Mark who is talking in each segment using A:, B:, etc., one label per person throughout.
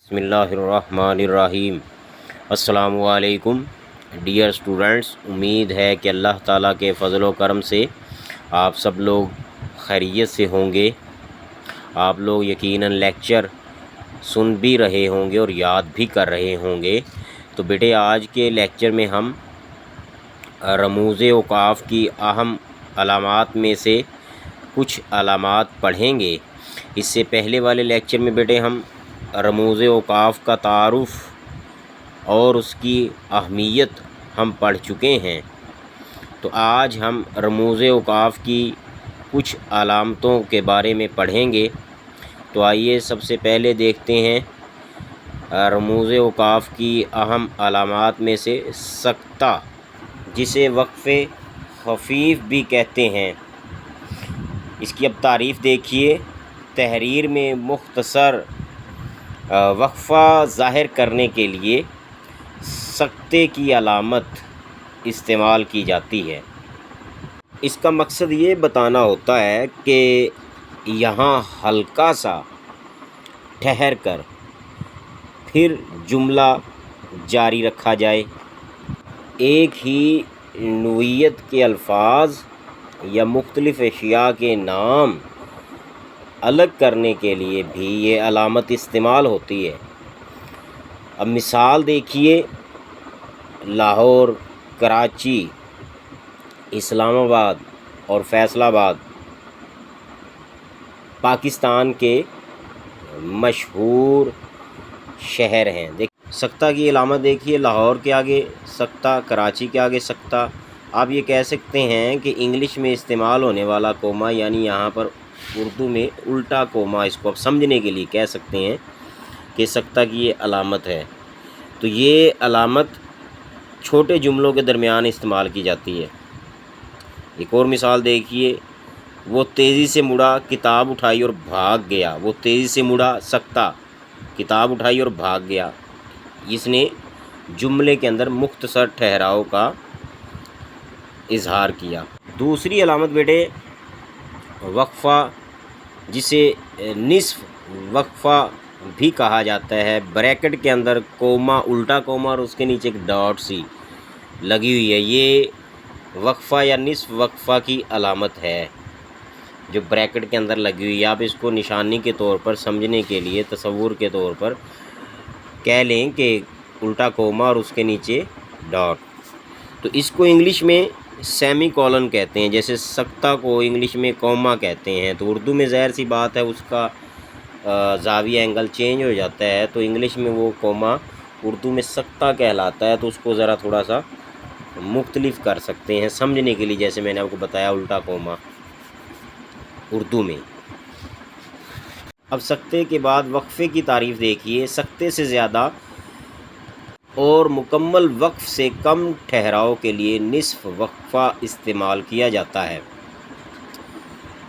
A: بسم اللہ الرحمن الرحیم۔ السلام علیکم ڈیئر اسٹوڈنٹس، امید ہے کہ اللہ تعالیٰ کے فضل و کرم سے آپ سب لوگ خیریت سے ہوں گے۔ آپ لوگ یقیناً لیکچر سن بھی رہے ہوں گے اور یاد بھی کر رہے ہوں گے۔ تو بیٹے آج کے لیکچر میں ہم رموز اوقاف کی اہم علامات میں سے کچھ علامات پڑھیں گے۔ اس سے پہلے والے لیکچر میں بیٹے ہم رموز اوقاف کا تعارف اور اس کی اہمیت ہم پڑھ چکے ہیں۔ تو آج ہم رموز اوقاف کی کچھ علامتوں کے بارے میں پڑھیں گے۔ تو آئیے سب سے پہلے دیکھتے ہیں رموز اوقاف کی اہم علامات میں سے سکتہ، جسے وقف خفیف بھی کہتے ہیں۔ اس کی اب تعریف دیکھیے۔ تحریر میں مختصر وقفہ ظاہر کرنے کے لیے سکتے کی علامت استعمال کی جاتی ہے۔ اس کا مقصد یہ بتانا ہوتا ہے کہ یہاں ہلکا سا ٹھہر کر پھر جملہ جاری رکھا جائے۔ ایک ہی نوعیت کے الفاظ یا مختلف اشیاء کے نام الگ کرنے کے لیے بھی یہ علامت استعمال ہوتی ہے۔ اب مثال دیکھیے، لاہور، کراچی، اسلام آباد اور فیصل آباد پاکستان کے مشہور شہر ہیں۔ سکتہ کی علامت دیکھیے، لاہور کے آگے سکتہ، کراچی کے آگے سکتہ۔ آپ یہ کہہ سکتے ہیں کہ انگلش میں استعمال ہونے والا کوما، یعنی یہاں پر اردو میں الٹا کوما، اس کو آپ سمجھنے کے لیے کہہ سکتے ہیں کہ سکتہ کی یہ علامت ہے۔ تو یہ علامت چھوٹے جملوں کے درمیان استعمال کی جاتی ہے۔ ایک اور مثال دیکھیے، وہ تیزی سے مڑا، کتاب اٹھائی اور بھاگ گیا۔ وہ تیزی سے مڑا سکتہ، کتاب اٹھائی اور بھاگ گیا۔ اس نے جملے کے اندر مختصر ٹھہراؤ کا اظہار کیا۔ دوسری علامت بیٹے وقفہ، جسے نصف وقفہ بھی کہا جاتا ہے۔ بریکٹ کے اندر کوما، الٹا کوما اور اس کے نیچے ایک ڈاٹ سی لگی ہوئی ہے۔ یہ وقفہ یا نصف وقفہ کی علامت ہے جو بریکٹ کے اندر لگی ہوئی ہے۔ آپ اس کو نشانی کے طور پر سمجھنے کے لیے تصور کے طور پر کہہ لیں کہ الٹا کوما اور اس کے نیچے ڈاٹ۔ تو اس کو انگلش میں سیمی کولن کہتے ہیں، جیسے سکتہ کو انگلش میں کوما کہتے ہیں۔ تو اردو میں ظاہر سی بات ہے اس کا زاویہ اینگل چینج ہو جاتا ہے، تو انگلش میں وہ کوما اردو میں سکتہ کہلاتا ہے۔ تو اس کو ذرا تھوڑا سا مختلف کر سکتے ہیں سمجھنے کے لیے، جیسے میں نے آپ کو بتایا الٹا کوما اردو میں۔ اب سکتے کے بعد وقفے کی تعریف دیکھیے۔ سکتے سے زیادہ اور مکمل وقف سے کم ٹھہراؤ کے لیے نصف وقفہ استعمال کیا جاتا ہے۔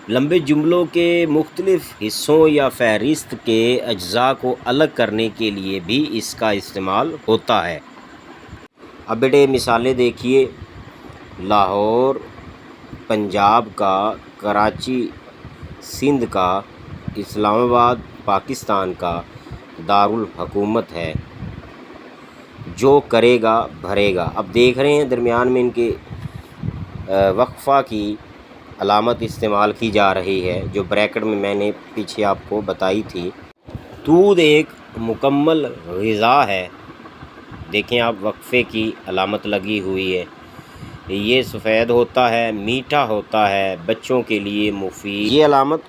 A: لمبے جملوں کے مختلف حصوں یا فہرست کے اجزاء کو الگ کرنے کے لیے بھی اس کا استعمال ہوتا ہے۔ اب بیٹے مثالیں دیکھیے، لاہور پنجاب کا، کراچی سندھ کا، اسلام آباد پاکستان کا دارالحکومت ہے۔ جو کرے گا بھرے گا۔ اب دیکھ رہے ہیں درمیان میں ان کے وقفہ کی علامت استعمال کی جا رہی ہے، جو بریکٹ میں نے پیچھے آپ کو بتائی تھی۔ دودھ ایک مکمل غذا ہے۔ دیکھیں آپ، وقفے کی علامت لگی ہوئی ہے۔ یہ سفید ہوتا ہے، میٹھا ہوتا ہے، بچوں کے لیے مفید۔ یہ علامت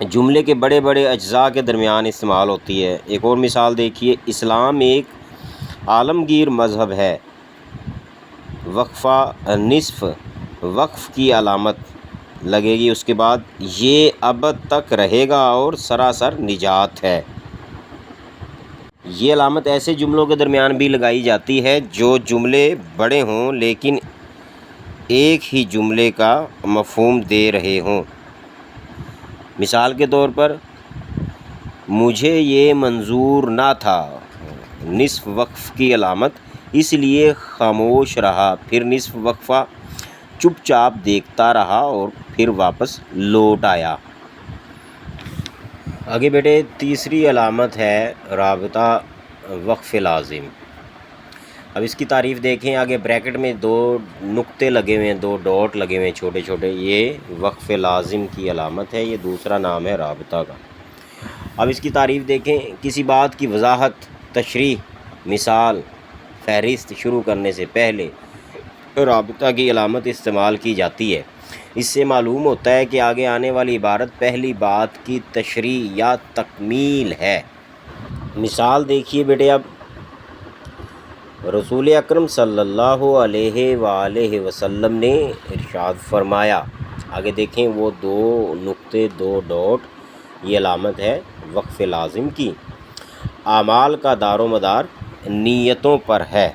A: جملے کے بڑے بڑے اجزاء کے درمیان استعمال ہوتی ہے۔ ایک اور مثال دیکھیے، اسلام ایک عالمگیر مذہب ہے۔ وقفہ نصف وقف کی علامت لگے گی، اس کے بعد یہ ابد تک رہے گا اور سراسر نجات ہے۔ یہ علامت ایسے جملوں کے درمیان بھی لگائی جاتی ہے جو جملے بڑے ہوں لیکن ایک ہی جملے کا مفہوم دے رہے ہوں۔ مثال کے طور پر، مجھے یہ منظور نہ تھا، نصف وقف کی علامت، اس لیے خاموش رہا، پھر نصف وقفہ چپ چاپ دیکھتا رہا اور پھر واپس لوٹ آیا۔ آگے بیٹے تیسری علامت ہے رابطہ وقف لازم۔ اب اس کی تعریف دیکھیں، آگے بریکٹ میں 2 نقطے لگے ہوئے ہیں، 2 ڈاٹ لگے ہوئے ہیں چھوٹے چھوٹے، یہ وقف لازم کی علامت ہے، یہ دوسرا نام ہے رابطہ کا۔ اب اس کی تعریف دیکھیں، کسی بات کی وضاحت، تشریح، مثال، فہرست شروع کرنے سے پہلے رابطہ کی علامت استعمال کی جاتی ہے۔ اس سے معلوم ہوتا ہے کہ آگے آنے والی عبارت پہلی بات کی تشریح یا تکمیل ہے۔ مثال دیکھیے بیٹے، اب رسول اکرم صلی اللہ علیہ وآلہ وسلم نے ارشاد فرمایا، آگے دیکھیں وہ 2 نقطے 2 ڈاٹ، یہ علامت ہے وقف لازم کی۔ اعمال کا دار و مدار نیتوں پر ہے،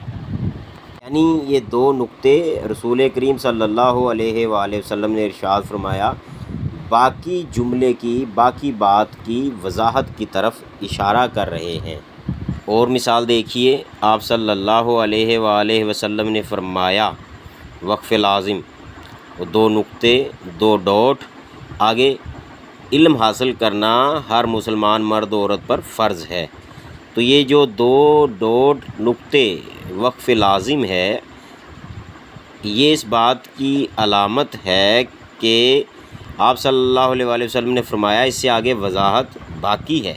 A: یعنی یہ 2 نقطے رسول کریم صلی اللہ علیہ وآلہ وسلم نے ارشاد فرمایا باقی جملے کی، باقی بات کی وضاحت کی طرف اشارہ کر رہے ہیں۔ اور مثال دیکھیے، آپ صلی اللہ علیہ وآلہ وسلم نے فرمایا وقف لازم، 2 نقطے 2 ڈاٹ، آگے علم حاصل کرنا ہر مسلمان مرد و عورت پر فرض ہے۔ تو یہ جو 2 ڈاٹ نقطے وقف لازم ہے، یہ اس بات کی علامت ہے کہ آپ صلی اللہ علیہ وآلہ وسلم نے فرمایا، اس سے آگے وضاحت باقی ہے،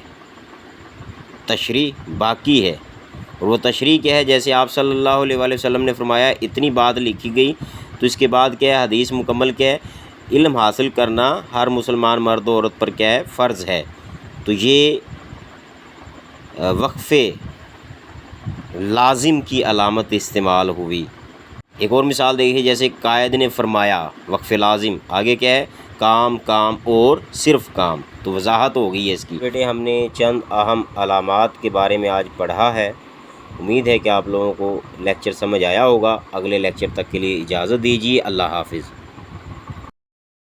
A: تشریح باقی ہے۔ اور وہ تشریح کیا ہے؟ جیسے آپ صلی اللہ علیہ وآلہ وسلم نے فرمایا اتنی بات لکھی گئی، تو اس کے بعد کیا ہے؟ حدیث مکمل کیا ہے؟ علم حاصل کرنا ہر مسلمان مرد و عورت پر کیا ہے؟ فرض ہے۔ تو یہ وقف لازم کی علامت استعمال ہوئی۔ ایک اور مثال دیکھیے، جیسے قائد نے فرمایا وقف لازم، آگے کیا ہے؟ کام، کام اور صرف کام، تو وضاحت ہو گئی ہے اس کی۔ بیٹے ہم نے چند اہم علامات کے بارے میں آج پڑھا ہے، امید ہے کہ آپ لوگوں کو لیکچر سمجھ آیا ہوگا۔ اگلے لیکچر تک کے لیے اجازت دیجیے، اللہ حافظ۔